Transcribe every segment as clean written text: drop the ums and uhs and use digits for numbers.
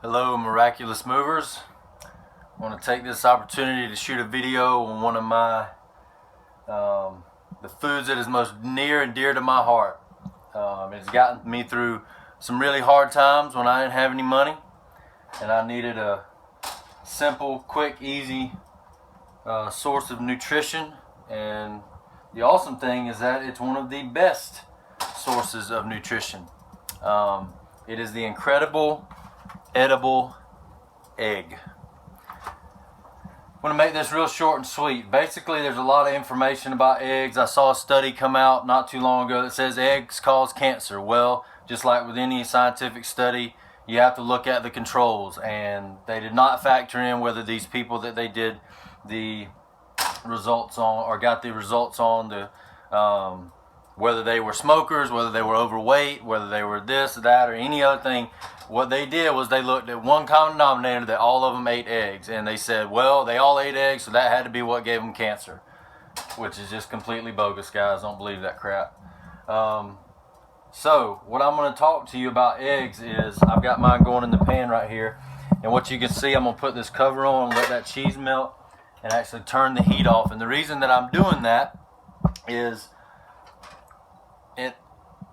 Hello, miraculous movers. I want to take this opportunity to shoot a video on one of my the foods that is most near and dear to my heart. It's gotten me through some really hard times when I didn't have any money and I needed a simple, quick, easy source of nutrition. And the awesome thing is that it's one of the best sources of nutrition. It is the incredible edible egg. I'm going to make this real short and sweet. Basically, there's a lot of information about eggs. I saw a study come out not too long ago that says eggs cause cancer. Well, just like with any scientific study, you have to look at the controls, and they did not factor in whether these people that they did the results on or got the results on whether they were smokers, whether they were overweight, whether they were this or that or any other thing. What they did was they looked at one common denominator, that all of them ate eggs, and they said, well, they all ate eggs, so that had to be what gave them cancer, which is just completely bogus, guys. Don't believe that crap. So what I'm going to talk to you about eggs is, I've got mine going in the pan right here, and what you can see, I'm going to put this cover on and let that cheese melt and actually turn the heat off. And the reason that I'm doing that is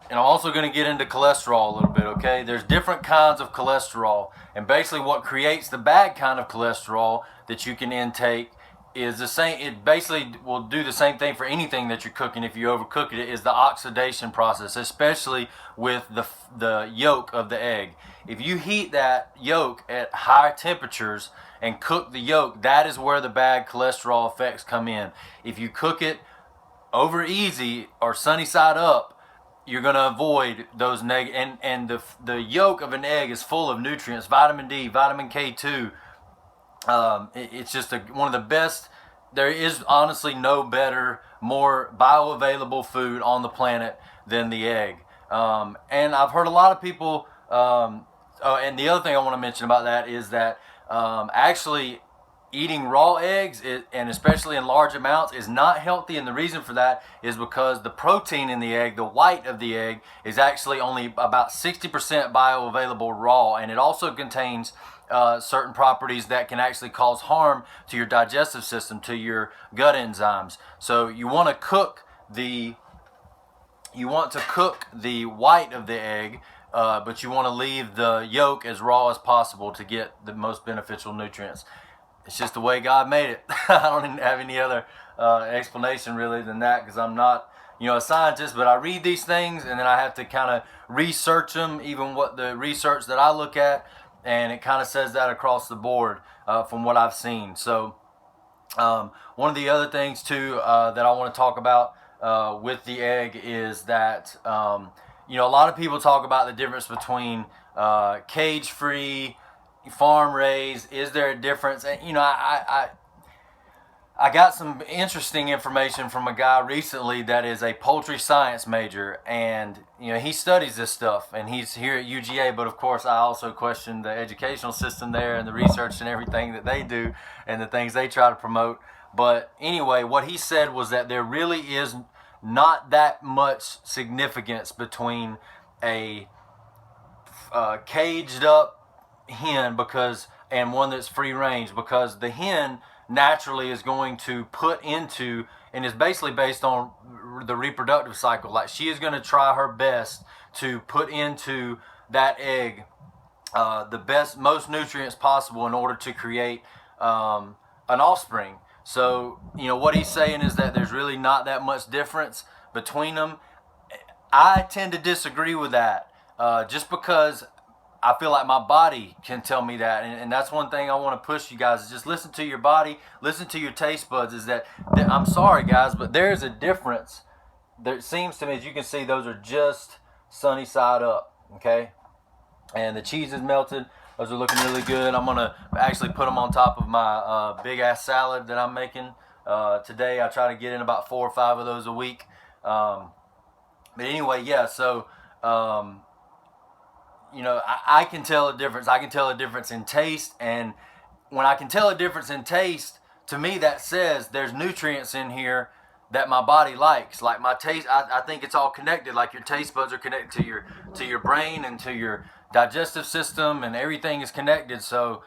and I'm also going to get into cholesterol a little bit, okay? There's different kinds of cholesterol, and basically what creates the bad kind of cholesterol that you can intake is the same. It basically will do the same thing for anything that you're cooking if you overcook it, is the oxidation process, especially with the yolk of the egg. If you heat that yolk at high temperatures and cook the yolk, that is where the bad cholesterol effects come in. If you cook it over easy or sunny side up, you're going to avoid those and the yolk of an egg is full of nutrients, vitamin D, vitamin K2. It's just one of the best. There is honestly no better, more bioavailable food on the planet than the egg. And I've heard a lot of people, and the other thing I want to mention about that is that actually eating raw eggs, and especially in large amounts, is not healthy. And the reason for that is because the protein in the egg, the white of the egg, is actually only about 60% bioavailable raw, and it also contains certain properties that can actually cause harm to your digestive system, to your gut enzymes. So you want to cook the white of the egg, but you want to leave the yolk as raw as possible to get the most beneficial nutrients. It's just the way God made it. I don't even have any other explanation really than that, because I'm not, a scientist, but I read these things and then I have to kind of research them, even what the research that I look at, and it kind of says that across the board from what I've seen. So one of the other things too that I want to talk about with the egg is that a lot of people talk about the difference between cage-free, farm raised. Is there a difference? And I got some interesting information from a guy recently that is a poultry science major, and he studies this stuff, and he's here at UGA. But of course, I also question the educational system there and the research and everything that they do and the things they try to promote. But anyway, what he said was that there really is not that much significance between a caged up hen and one that's free range, because the hen naturally is going to put into, and is basically based on the reproductive cycle, like she is going to try her best to put into that egg the best, most nutrients possible in order to create an offspring. So what he's saying is that there's really not that much difference between them. I tend to disagree with that, just because I feel like my body can tell me that, and that's one thing I want to push you guys, is just listen to your body, listen to your taste buds. Is that I'm sorry guys, but there's a difference. There seems to me, as you can see, those are just sunny side up, okay? And the cheese is melted. Those are looking really good. I'm gonna actually put them on top of my big ass salad that I'm making today. I try to get in about 4 or 5 of those a week. But anyway, yeah. So. I can tell a difference. I can tell a difference in taste, and when I can tell a difference in taste, to me that says there's nutrients in here that my body likes. Like my taste, I think it's all connected. Like your taste buds are connected to your brain and to your digestive system and everything is connected. So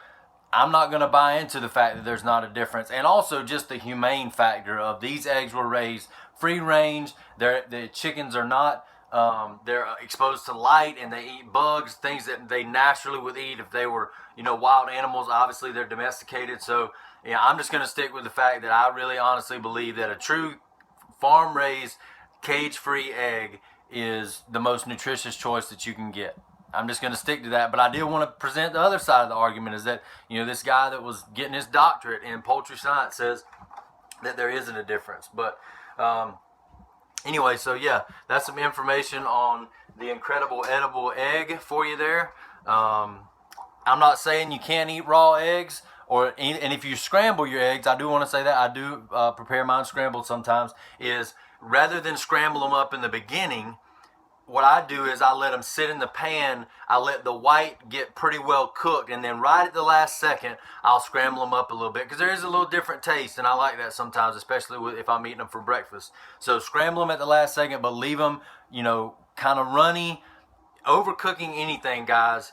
I'm not going to buy into the fact that there's not a difference. And also just the humane factor of these eggs were raised free range. The chickens are not, they're exposed to light, and they eat bugs, things that they naturally would eat if they were, wild animals. Obviously they're domesticated. So yeah, I'm just going to stick with the fact that I really honestly believe that a true farm raised cage free egg is the most nutritious choice that you can get. I'm just going to stick to that. But I did want to present the other side of the argument, is that, this guy that was getting his doctorate in poultry science says that there isn't a difference. But anyway, so yeah, that's some information on the incredible edible egg for you there. I'm not saying you can't eat raw eggs, and if you scramble your eggs, I do want to say that I do prepare mine scrambled sometimes, is rather than scramble them up in the beginning, what I do is I let them sit in the pan. I let the white get pretty well cooked, and then right at the last second, I'll scramble them up a little bit, because there is a little different taste, and I like that sometimes, especially if I'm eating them for breakfast. So scramble them at the last second, but leave them, kind of runny. Overcooking anything, guys,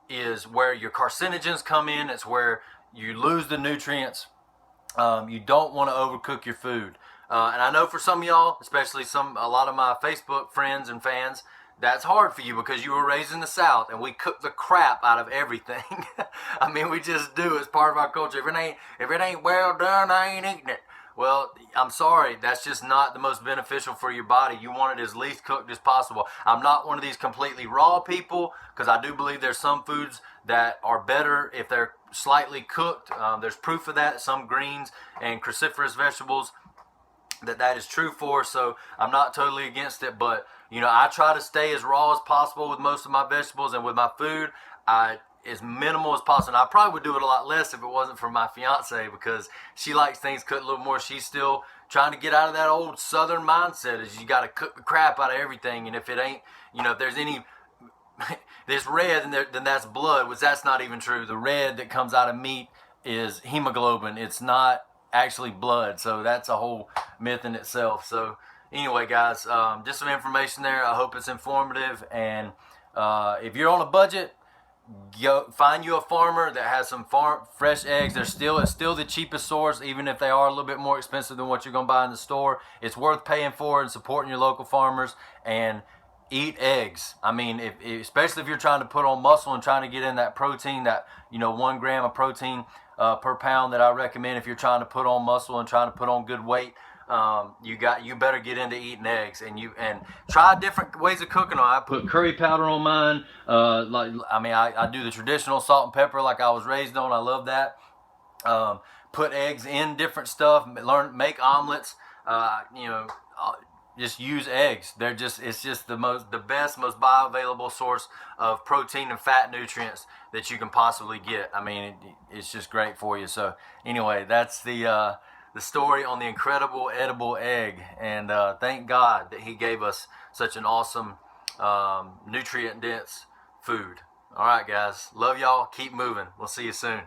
is where your carcinogens come in. It's where you lose the nutrients. You don't want to overcook your food. And I know for some of y'all, especially a lot of my Facebook friends and fans, that's hard for you because you were raised in the South and we cook the crap out of everything. I mean, we just do. It's part of our culture. If it ain't well done, I ain't eating it. Well, I'm sorry, that's just not the most beneficial for your body. You want it as least cooked as possible. I'm not one of these completely raw people, because I do believe there's some foods that are better if they're slightly cooked. There's proof of that. Some greens and cruciferous vegetables that is true for. So I'm not totally against it, but I try to stay as raw as possible with most of my vegetables, and with my food, as minimal as possible. And I probably would do it a lot less if it wasn't for my fiance, because she likes things cooked a little more. She's still trying to get out of that old Southern mindset, is you got to cook the crap out of everything, and if it ain't, if there's any this red, then that's blood, which that's not even true. The red that comes out of meat is hemoglobin. It's not actually blood. So that's a whole myth in itself. So anyway, guys, just some information there. I hope it's informative. And if you're on a budget, go find you a farmer that has some fresh eggs. It's still the cheapest source, even if they are a little bit more expensive than what you're going to buy in the store. It's worth paying for and supporting your local farmers. And eat eggs. I mean, especially if you're trying to put on muscle and trying to get in that protein, that 1 gram of protein per pound that I recommend if you're trying to put on muscle and trying to put on good weight. You better get into eating eggs, and try different ways of cooking them. I put curry powder on mine. I do the traditional salt and pepper like I was raised on. I love that. Put eggs in different stuff. Make omelets. Just use eggs. It's just the best, most bioavailable source of protein and fat nutrients that you can possibly get. I mean, it's just great for you. So anyway, that's the story on the incredible edible egg. And thank God that He gave us such an awesome, nutrient dense food. All right, guys. Love y'all. Keep moving. We'll see you soon.